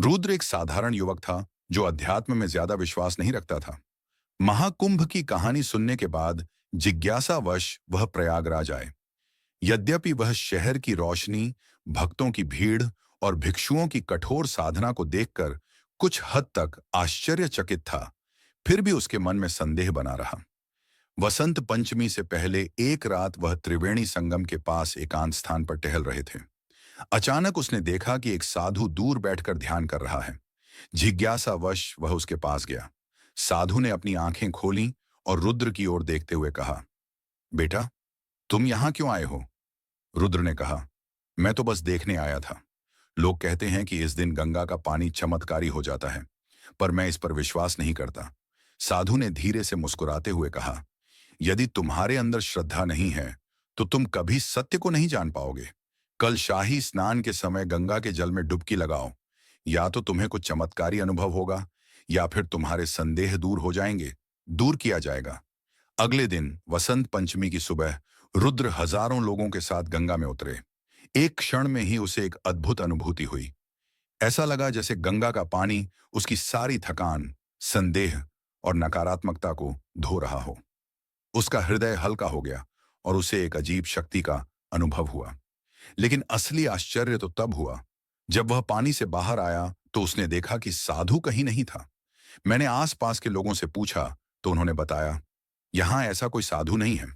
रुद्र एक साधारण युवक था जो अध्यात्म में ज्यादा विश्वास नहीं रखता था। महाकुंभ की कहानी सुनने के बाद जिज्ञासावश वह प्रयागराज आए। यद्यपि वह शहर की रोशनी, भक्तों की भीड़ और भिक्षुओं की कठोर साधना को देखकर कुछ हद तक आश्चर्यचकित था, फिर भी उसके मन में संदेह बना रहा। वसंत पंचमी से पहले एक रात वह त्रिवेणी संगम के पास एकांत स्थान पर टहल रहे थे। अचानक उसने देखा कि एक साधु दूर बैठकर ध्यान कर रहा है। जिज्ञासावश वह उसके पास गया। साधु ने अपनी आंखें खोलीं और रुद्र की ओर देखते हुए कहा, बेटा, तुम यहां क्यों आए हो? रुद्र ने कहा, मैं तो बस देखने आया था। लोग कहते हैं कि इस दिन गंगा का पानी चमत्कारी हो जाता है, पर मैं इस पर विश्वास नहीं करता। साधु ने धीरे से मुस्कुराते हुए कहा, यदि तुम्हारे अंदर श्रद्धा नहीं है तो तुम कभी सत्य को नहीं जान पाओगे। कल शाही स्नान के समय गंगा के जल में डुबकी लगाओ। या तो तुम्हें कुछ चमत्कारी अनुभव होगा, या फिर तुम्हारे संदेह दूर हो जाएंगे, दूर किया जाएगा। अगले दिन वसंत पंचमी की सुबह रुद्र हजारों लोगों के साथ गंगा में उतरे। एक क्षण में ही उसे एक अद्भुत अनुभूति हुई। ऐसा लगा जैसे गंगा का पानी उसकी सारी थकान, संदेह और नकारात्मकता को धो रहा हो। उसका हृदय हल्का हो गया और उसे एक अजीब शक्ति का अनुभव हुआ। लेकिन असली आश्चर्य तो तब हुआ जब वह पानी से बाहर आया तो उसने देखा कि साधु कहीं नहीं था। मैंने आसपास के लोगों से पूछा तो उन्होंने बताया, यहां ऐसा कोई साधु नहीं है।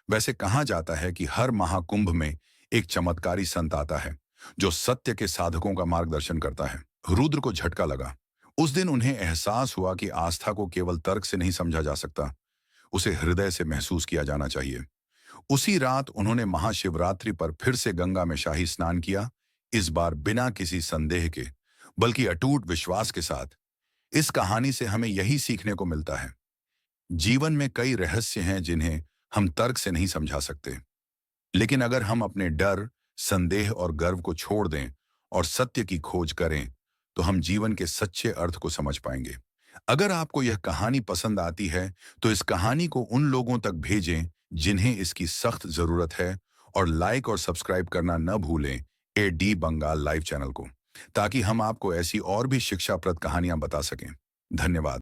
वैसे कहा जाता है कि हर महाकुंभ में एक चमत्कारी संत आता है जो सत्य के साधकों का मार्गदर्शन करता है। रुद्र को झटका लगा। उस दिन उन्हें एहसास हुआ कि आस्था को केवल तर्क से नहीं समझा जा सकता, उसे हृदय से महसूस किया जाना चाहिए। उसी रात उन्होंने महाशिवरात्रि पर फिर से गंगा में शाही स्नान किया, इस बार बिना किसी संदेह के, बल्कि अटूट विश्वास के साथ। इस कहानी से हमें यही सीखने को मिलता है, जीवन में कई रहस्य हैं जिन्हें हम तर्क से नहीं समझा सकते, लेकिन अगर हम अपने डर, संदेह और गर्व को छोड़ दें और सत्य की खोज करें, तो हम जीवन के सच्चे अर्थ को समझ पाएंगे। अगर आपको यह कहानी पसंद आती है, तो इस कहानी को उन लोगों तक भेजें जिन्हें इसकी सख्त जरूरत है, और लाइक और सब्सक्राइब करना न भूलें A D Bengal live channel को, ताकि हम आपको ऐसी और भी शिक्षाप्रद कहानियां बता सकें। धन्यवाद।